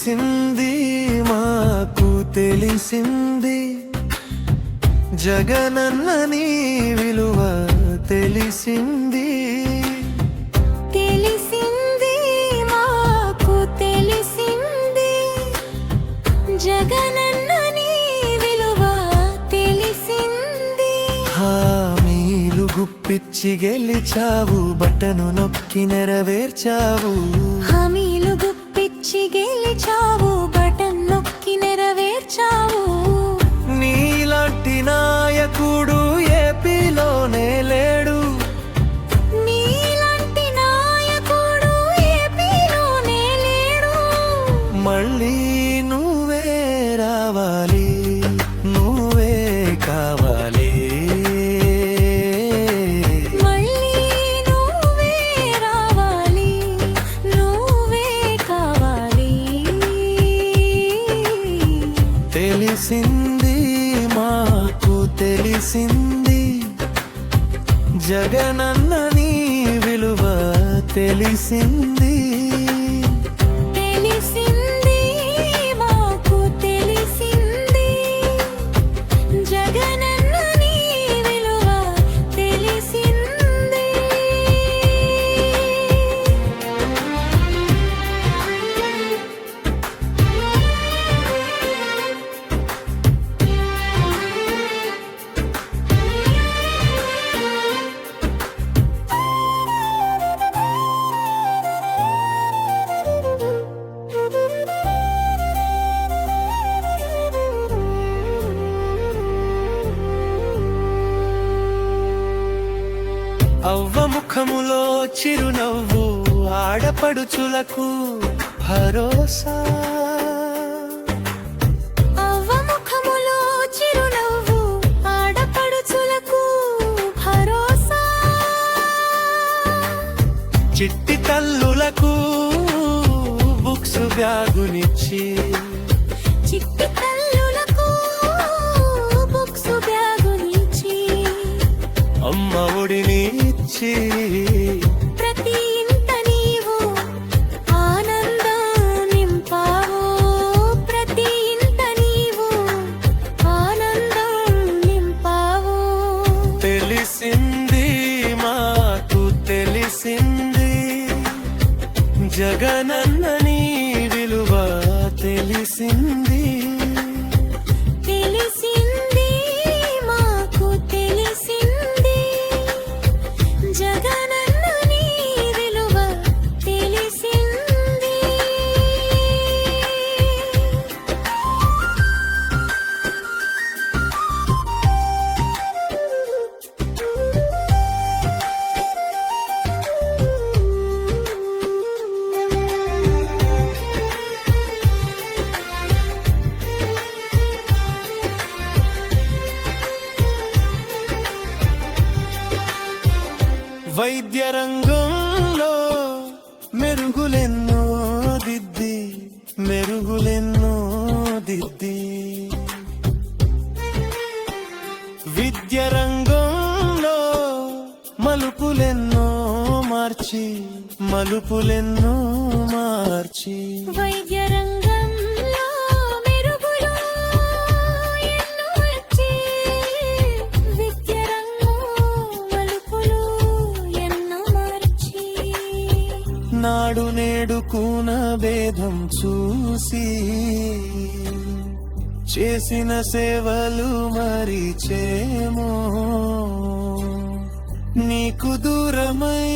తెలిసింది మాకు తెలిసింది జగనన్న నీ విలువ తెలిసింది తెలిసింది మాకు తెలిసింది జగనన్న నీ విలువ తెలిసింది హామీలు గుప్పిచ్చి గెలిచావు బటను నొక్కి నెరవేర్చావు హామీలు గుప్పిచ్చి గెలిచావు బటన్ నొక్కి నెరవేర్చావు నీలాంటి నాయకుడు ఏపీలోనే లేడు నీలాంటి నాయకుడు ఏపీలోనే లేడు మళ్ళీ నువ్వే రావాలి నువ్వే కావాలి మళ్ళీ నువ్వే రావాలి నువ్వే కావాలి తెలిసింది మాకు తెలిసింది జగనన్న నీ విలువ తెలిసింది తెలిసింది మాకు తెలిసింది జగనన్న నీ విలువ తెలిసింది అవ్వ ముఖములో చిరునవ్వు ఆడపడుచులకు భరోసా అవ్వ ముఖములో చిరునవ్వు ఆడపడుచులకు భరోసా చిట్టి తల్లులకు బుక్స్ బ్యాగునిచ్చి చిట్టి తల్లులకు బుక్స్ బ్యాగునిచ్చి అమ్మ ఒడిని ఇచ్చి ప్రతి ఇంట నీవు ఆనందం నింపావు ప్రతి ఇంట నీవు ఆనందం నింపావు తెలిసింది మాకు తెలిసింది జగనన్న నీ విలువ తెలిసింది తెలిసింది మాకు తెలిసింది జగనన్న నీ విలువ తెలిసింది వైద్య రంగంలో మెరుగులెన్నో దిద్ది మెరుగులెన్నో దిద్ది విద్య రంగంలో మలుపులెన్నో మార్చి మలుపులెన్నో మార్చి వైద్య రంగంలో మెరుగులు ఎన్నో వచ్చి విద్య రంగం మలుపులు ఎన్నో మార్చి నాడు నేడు కూన భేదం చూసి చేసిన సేవలు మరిచేమో నీకు దూరమై